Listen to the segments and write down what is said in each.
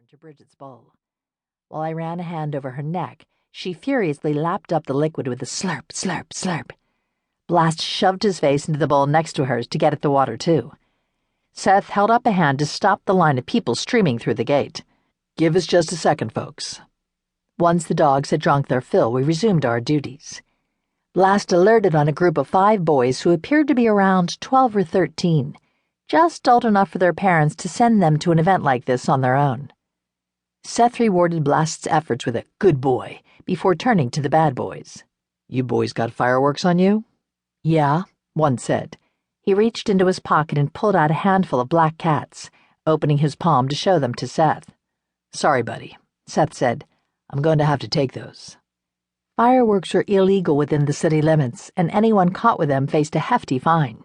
returned to Brigit's bowl. While I ran a hand over her neck, she furiously lapped up the liquid with a slurp, slurp, slurp. Blast shoved his face into the bowl next to hers to get at the water, too. Seth held up a hand to stop the line of people streaming through the gate. "Give us just a second, folks." Once the dogs had drunk their fill, we resumed our duties. Blast alerted on a group of 5 boys who appeared to be around 12 or 13, just old enough for their parents to send them to an event like this on their own. Seth rewarded Blast's efforts with a "good boy" before turning to the bad boys. "You boys got fireworks on you?" "Yeah," one said. He reached into his pocket and pulled out a handful of black cats, opening his palm to show them to Seth. "Sorry, buddy," Seth said. "I'm going to have to take those." Fireworks were illegal within the city limits, and anyone caught with them faced a hefty fine.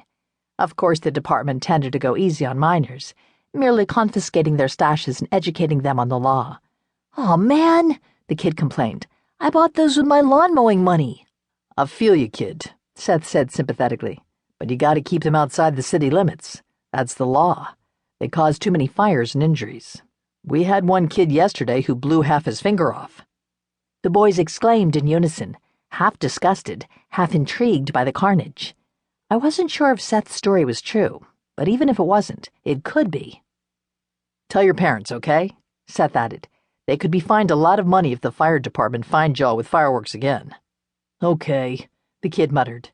Of course, the department tended to go easy on minors, merely confiscating their stashes and educating them on the law. "Aw, man," the kid complained. "I bought those with my lawn mowing money." "I feel you, kid," Seth said sympathetically. "But you gotta keep them outside the city limits. That's the law. They cause too many fires and injuries. We had one kid yesterday who blew half his finger off." The boys exclaimed in unison, half disgusted, half intrigued by the carnage. I wasn't sure if Seth's story was true, but even if it wasn't, it could be. "Tell your parents, okay?" Seth added. "They could be fined a lot of money if the fire department fined y'all with fireworks again." "Okay," the kid muttered.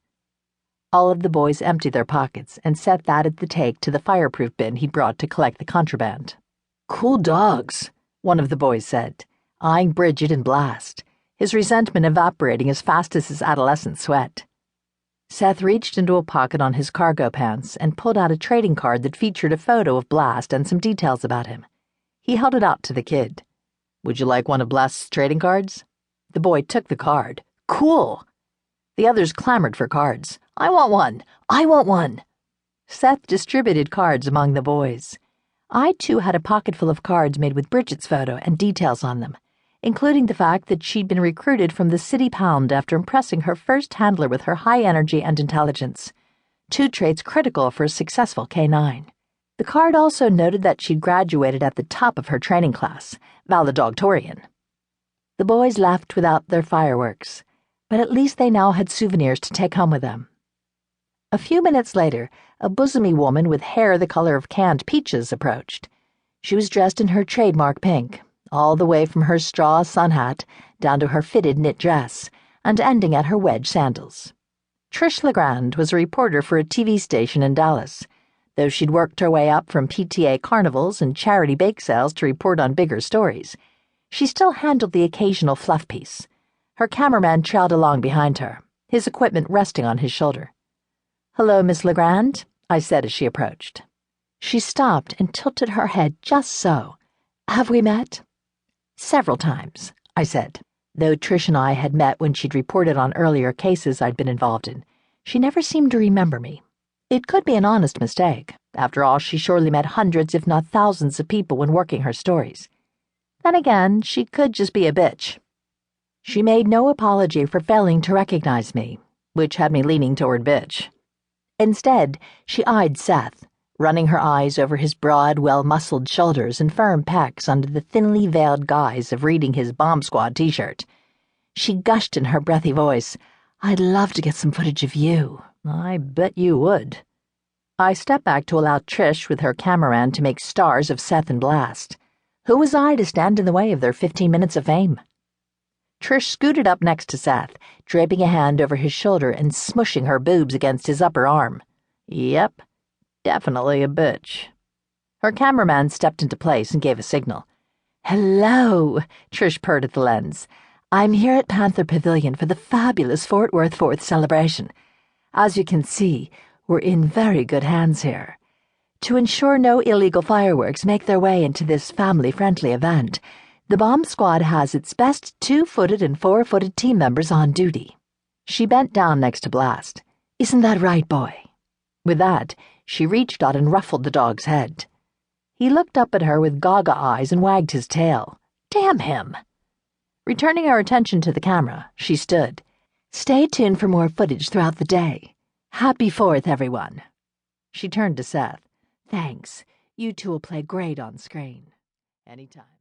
All of the boys emptied their pockets, and Seth added the take to the fireproof bin he'd brought to collect the contraband. "Cool dogs," one of the boys said, eyeing Brigit and Blast, his resentment evaporating as fast as his adolescent sweat. Seth reached into a pocket on his cargo pants and pulled out a trading card that featured a photo of Blast and some details about him. He held it out to the kid. "Would you like one of Blast's trading cards?" The boy took the card. "Cool!" The others clamored for cards. "I want one! I want one!" Seth distributed cards among the boys. I, too, had a pocket full of cards made with Brigit's photo and details on them, including the fact that she'd been recruited from the City Pound after impressing her first handler with her high energy and intelligence, 2 traits critical for a successful K9. The card also noted that she'd graduated at the top of her training class, valedictorian. The boys left without their fireworks, but at least they now had souvenirs to take home with them. A few minutes later, a bosomy woman with hair the color of canned peaches approached. She was dressed in her trademark pink, all the way from her straw sun hat down to her fitted knit dress, and ending at her wedge sandals. Trish LeGrand was a reporter for a TV station in Dallas, though she'd worked her way up from PTA carnivals and charity bake sales to report on bigger stories. She still handled the occasional fluff piece. Her cameraman trailed along behind her, his equipment resting on his shoulder. "Hello, Miss LeGrand," I said as she approached. She stopped and tilted her head just so. "Have we met?" "Several times," I said. Though Trish and I had met when she'd reported on earlier cases I'd been involved in, she never seemed to remember me. It could be an honest mistake. After all, she surely met hundreds if not thousands of people when working her stories. Then again, she could just be a bitch. She made no apology for failing to recognize me, which had me leaning toward bitch. Instead, she eyed Seth, running her eyes over his broad, well-muscled shoulders and firm pecs under the thinly veiled guise of reading his Bomb Squad t-shirt. She gushed in her breathy voice, "I'd love to get some footage of you. I bet you would." I stepped back to allow Trish with her cameraman to make stars of Seth and Blast. Who was I to stand in the way of their 15 minutes of fame? Trish scooted up next to Seth, draping a hand over his shoulder and smushing her boobs against his upper arm. Yep, definitely a bitch. Her cameraman stepped into place and gave a signal. "Hello," Trish purred at the lens. "I'm here at Panther Pavilion for the fabulous Fort Worth 4th celebration. As you can see, we're in very good hands here. To ensure no illegal fireworks make their way into this family-friendly event, the Bomb Squad has its best 2-footed and 4-footed team members on duty." She bent down next to Blast. "Isn't that right, boy?" With that, she reached out and ruffled the dog's head. He looked up at her with gaga eyes and wagged his tail. Damn him! Returning our attention to the camera, she stood. "Stay tuned for more footage throughout the day. Happy 4th, everyone." She turned to Seth. "Thanks. You two will play great on screen." "Anytime."